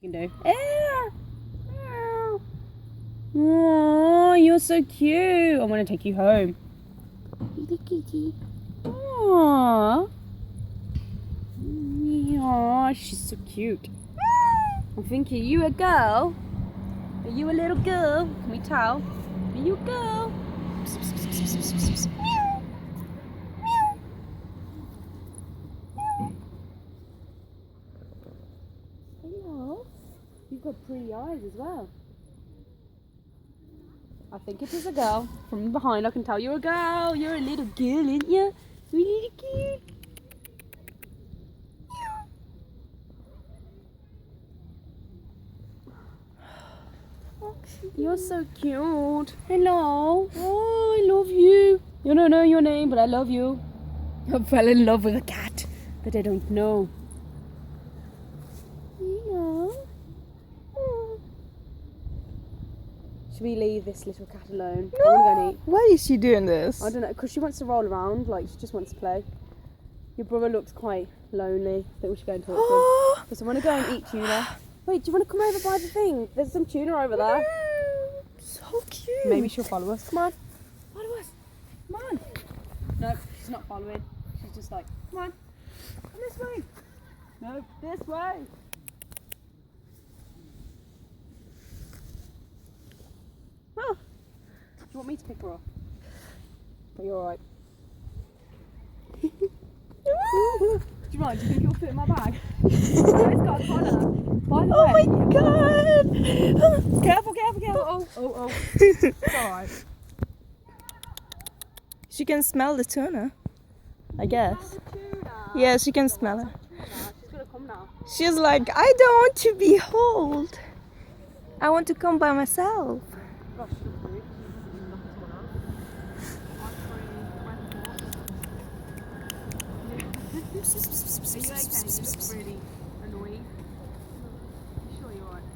You can do. Oh, you're so cute. I want to take you home. Little kitty. Aww. Aww, she's so cute. I'm thinking, are you a girl? Are you a little girl? Can we tell? Are you a girl? Hello. You've got pretty eyes as well. I think it is a girl. From behind, I can tell you're a girl. You're a little girl, aren't you? You're a little cute. You're so cute. Hello. Oh, I love you. You don't know your name, but I love you. I fell in love with a cat that I don't know. Hello. Oh. Should we leave this little cat alone? No. I want to go and eat. Why is she doing this? I don't know, because she wants to roll around, like she just wants to play. Your brother looks quite lonely. I think we should go and talk to him. Because I want to go and eat tuna. Wait, do you want to come over by the thing? There's some tuna over there. So cute. Maybe she'll follow us. Come on. Follow us. Come on. No, she's not following. She's just like, come on. Come this way. No, this way. Oh. Do you want me to pick her up? But you're alright. Do you mind? Do you think it'll fit in my bag? Oh, it's got a collar. By the Oh way. my god! Careful, careful, careful. Oh. It's alright. She can smell the tuna, I guess. Smell the tuna. Yeah, she can smell it. She's gonna come now. She's like, I don't want to be held. I want to come by myself. Gosh, she looks rude. She's knocking someone out. Are you okay? You look really annoying. You sure you're right?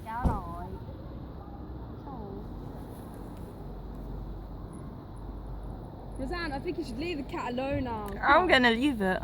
Yeah, alright. Roseanne, I think you should leave the cat alone now. I'm gonna leave it.